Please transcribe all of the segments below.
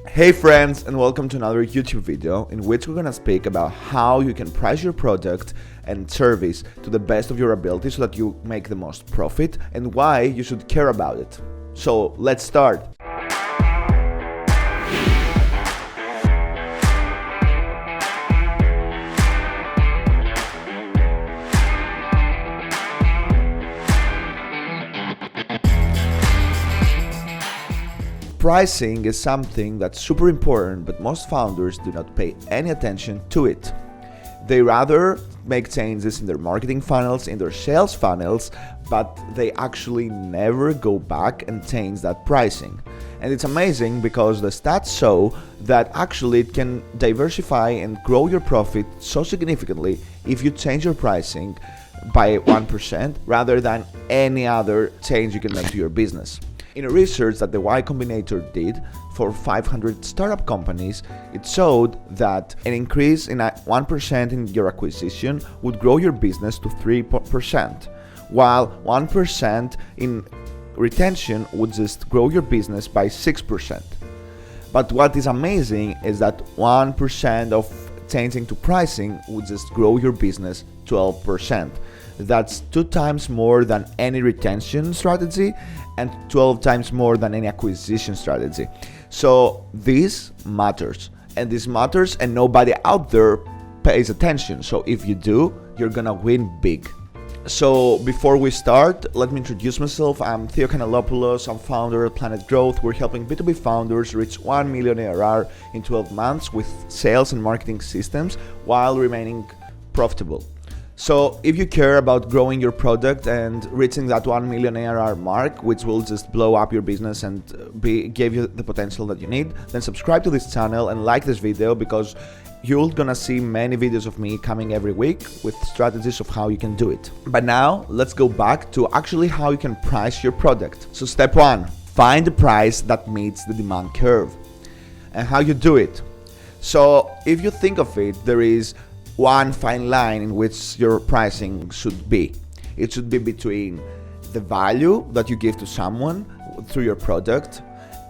Hey friends, and welcome to another YouTube video in which we're gonna speak about how you can price your product and service to the best of your ability so that you make the most profit and why you should care about it. So let's start. Pricing is something that's super important, but most founders do not pay any attention to it. They rather make changes in their marketing funnels, in their sales funnels, but they actually never go back and change that pricing. And it's amazing because the stats show that actually it can diversify and grow your profit so significantly if you change your pricing by 1% rather than any other change you can make to your business. In a research that the Y Combinator did for 500 startup companies, it showed that an increase in 1% in your acquisition would grow your business to 3%, while 1% in retention would just grow your business by 6%. But what is amazing is that 1% of changing to pricing would just grow your business 12%. That's 2 times more than any retention strategy and 12 times more than any acquisition strategy. So this matters, and nobody out there pays attention. So if you do, you're gonna win big. So before we start, let me introduce myself. I'm Theo Kanellopoulos. I'm founder of Planet Growth. We're helping B2B founders reach 1 million ARR in 12 months with sales and marketing systems while remaining profitable. So if you care about growing your product and reaching that 1 million ARR mark, which will just blow up your business and give you the potential that you need, then subscribe to this channel and like this video because you're gonna see many videos of me coming every week with strategies of how you can do it. But now let's go back to actually how you can price your product. So step 1, find a price that meets the demand curve. And how you do it. So if you think of it, there is one fine line in which your pricing should be. It should be between the value that you give to someone through your product,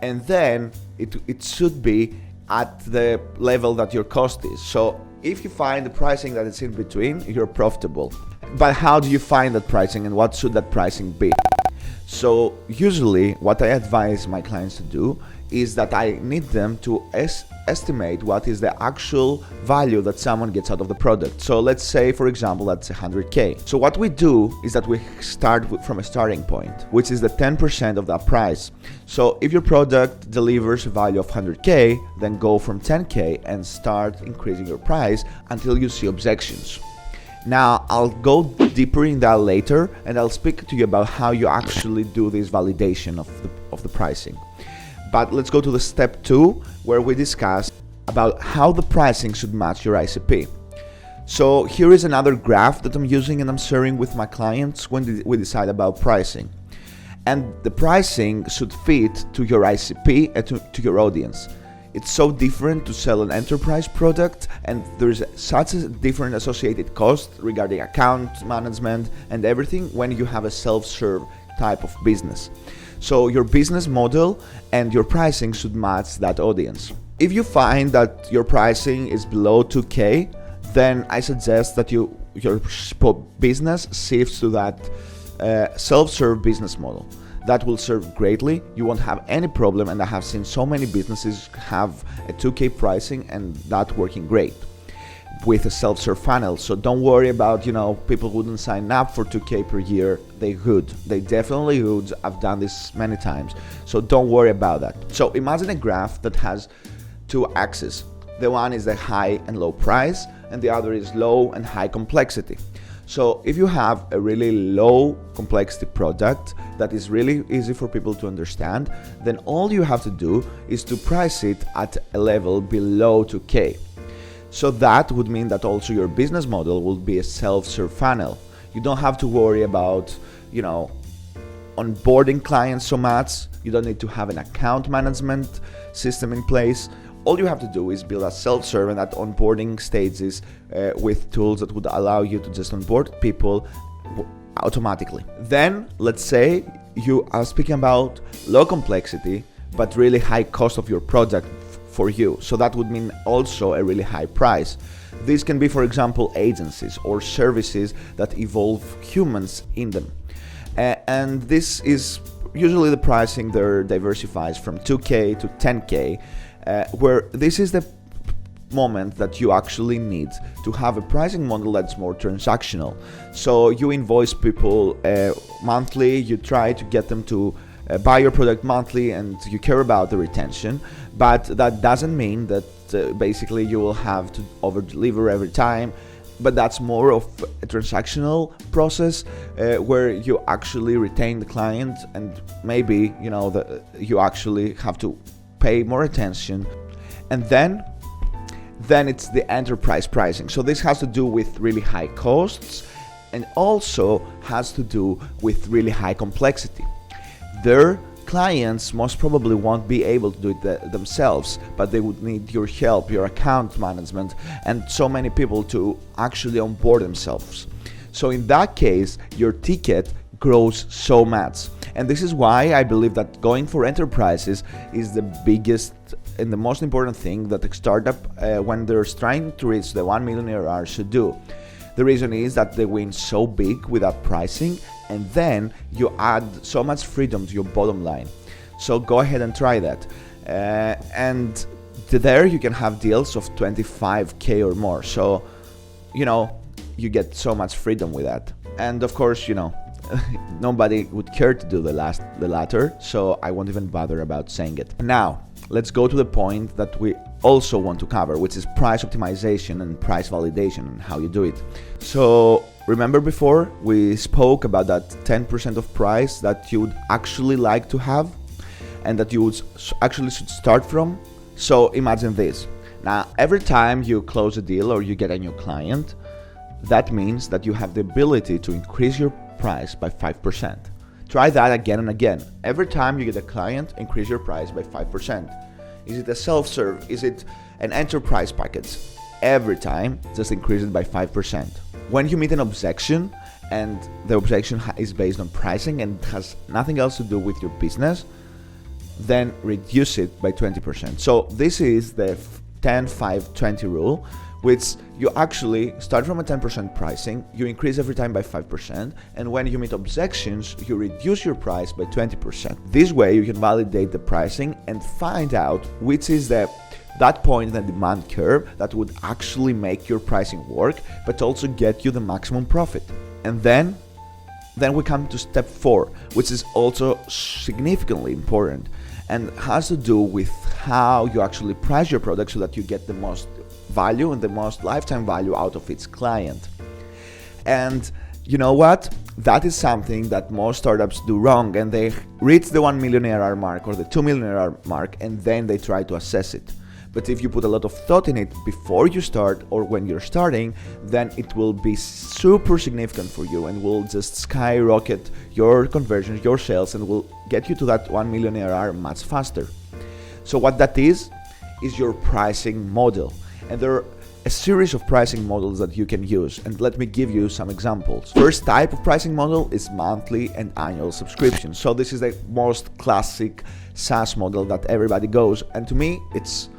and then it should be at the level that your cost is. So if you find the pricing that is in between, you're profitable. But how do you find that pricing and what should that pricing be? So usually what I advise my clients to do is that I need them to estimate what is the actual value that someone gets out of the product. So let's say, for example, that's 100K. So what we do is that we start from a starting point, which is the 10% of that price. So if your product delivers a value of 100K, then go from 10K and start increasing your price until you see objections. Now, I'll go deeper in that later, and I'll speak to you about how you actually do this validation of the pricing. But let's go to the step 2, where we discuss about how the pricing should match your ICP. So here is another graph that I'm using and I'm sharing with my clients when we decide about pricing. And the pricing should fit to your ICP and to your audience. It's so different to sell an enterprise product, and there's such a different associated cost regarding account management and everything when you have a self-serve type of business. So your business model and your pricing should match that audience. If you find that your pricing is below 2K, then I suggest that your business shifts to that self-serve business model. That will serve greatly. You won't have any problem, and I have seen so many businesses have a 2K pricing and that working great with a self-serve funnel. So don't worry about, people wouldn't sign up for 2K per year. They would. They definitely would. I've done this many times. So don't worry about that. So imagine a graph that has 2 axes. The one is the high and low price, and the other is low and high complexity. So if you have a really low complexity product that is really easy for people to understand, then all you have to do is to price it at a level below 2K. So that would mean that also your business model will be a self-serve funnel. You don't have to worry about, onboarding clients so much. You don't need to have an account management system in place. All you have to do is build a self-serve and at onboarding stages with tools that would allow you to just onboard people automatically. Then let's say you are speaking about low complexity but really high cost of your product for you. So that would mean also a really high price. This can be, for example, agencies or services that involve humans in them. And this is usually the pricing there diversifies from 2K to 10K, where this is the moment that you actually need to have a pricing model that's more transactional. So you invoice people monthly, you try to get them to buy your product monthly, and you care about the retention, but that doesn't mean that basically you will have to over deliver every time. But that's more of a transactional process where you actually retain the client, and maybe you actually have to pay more attention. And then it's the enterprise pricing. So this has to do with really high costs and also has to do with really high complexity. Their clients most probably won't be able to do it themselves, but they would need your help, your account management, and so many people to actually onboard themselves. So in that case, your ticket grows so much. And this is why I believe that going for enterprises is the biggest and the most important thing that a startup, when they're trying to reach the 1 million ARR, should do. The reason is that they win so big without pricing, and then you add so much freedom to your bottom line. So go ahead and try that. And there you can have deals of 25K or more. So, you get so much freedom with that. And of course, nobody would care to do the latter, so I won't even bother about saying it. Now, let's go to the point that we also want to cover, which is price optimization and price validation and how you do it. So remember before we spoke about that 10% of price that you would actually like to have and that you would actually should start from? So imagine this. Now, every time you close a deal or you get a new client, that means that you have the ability to increase your price by 5%. Try that again and again. Every time you get a client, increase your price by 5%. Is it a self-serve? Is it an enterprise package? Every time, just increase it by 5%. When you meet an objection, and the objection is based on pricing and has nothing else to do with your business, then reduce it by 20%. So this is the 10-5-20 rule, which you actually start from a 10% pricing, you increase every time by 5%, and when you meet objections, you reduce your price by 20%. This way you can validate the pricing and find out which is that point in the demand curve that would actually make your pricing work, but also get you the maximum profit. And then we come to step 4, which is also significantly important and has to do with how you actually price your product so that you get the most value and the most lifetime value out of its client. And you know what? That is something that most startups do wrong, and they reach the 1 million ARR mark or the 2 million ARR mark, and then they try to assess it. But if you put a lot of thought in it before you start or when you're starting, then it will be super significant for you and will just skyrocket your conversions, your sales, and will get you to that 1 million ARR much faster. So what that is your pricing model. And there are a series of pricing models that you can use, and let me give you some examples. First type of pricing model is monthly and annual subscription. So this is the most classic SaaS model that everybody goes, and to me it's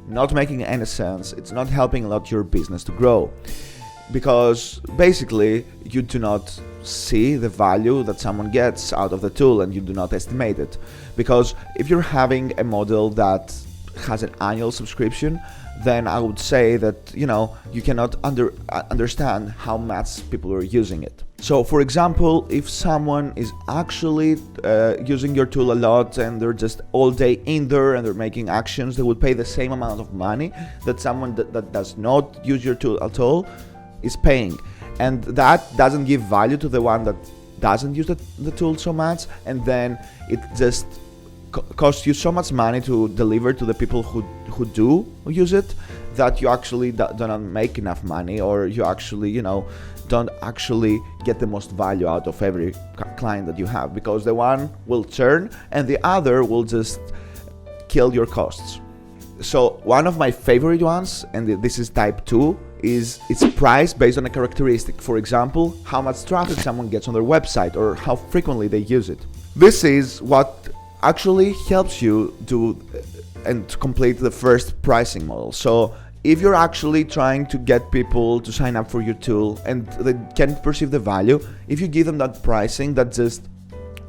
not making any sense. It's not helping a lot your business to grow, because basically you do not see the value that someone gets out of the tool, and you do not estimate it. Because if you're having a model that has an annual subscription, then I would say that you cannot understand how much people are using it. So for example, if someone is actually using your tool a lot and they're just all day in there and they're making actions, they would pay the same amount of money that someone that does not use your tool at all is paying. And that doesn't give value to the one that doesn't use the tool so much, and then it just costs you so much money to deliver to the people who do use it, that you actually don't make enough money, or you actually don't actually get the most value out of every client that you have, because the one will churn and the other will just kill your costs. So one of my favorite ones, and this is type 2, is it's priced based on a characteristic. For example, how much traffic someone gets on their website or how frequently they use it. This is what actually helps you do and complete the first pricing model. So if you're actually trying to get people to sign up for your tool and they can't perceive the value, if you give them that pricing that just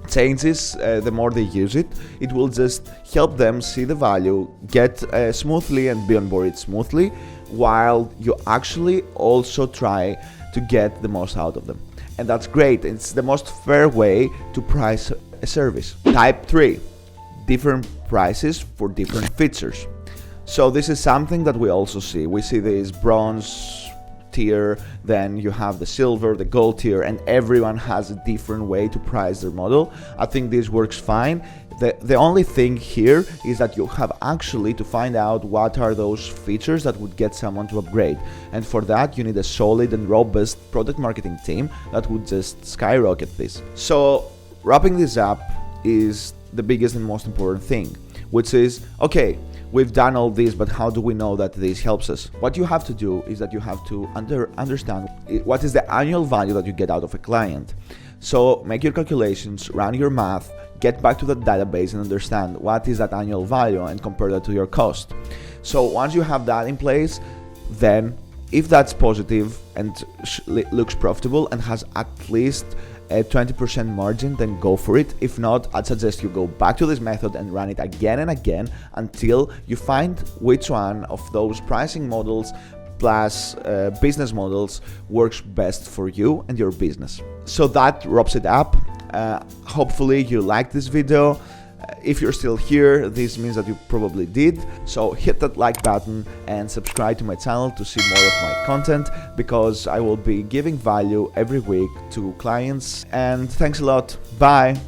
changes the more they use it, it will just help them see the value, get smoothly and be onboarded smoothly, while you actually also try to get the most out of them. And that's great. It's the most fair way to price a service. Type 3, different prices for different features. So this is something that we also see. We see this bronze tier, then you have the silver, the gold tier, and everyone has a different way to price their model. I think this works fine. The only thing here is that you have actually to find out what are those features that would get someone to upgrade. And for that, you need a solid and robust product marketing team that would just skyrocket this. So wrapping this up is the biggest and most important thing, which is, okay, we've done all this, but how do we know that this helps us? What you have to do is that you have to understand what is the annual value that you get out of a client. So make your calculations, run your math, get back to the database and understand what is that annual value and compare that to your cost. So once you have that in place, then if that's positive and looks profitable and has at least a 20% margin, then go for it. If not, I'd suggest you go back to this method and run it again and again until you find which one of those pricing models plus business models works best for you and your business. So that wraps it up. Hopefully you liked this video. If you're still here, this means that you probably did. So hit that like button and subscribe to my channel to see more of my content, because I will be giving value every week to clients. And thanks a lot. Bye.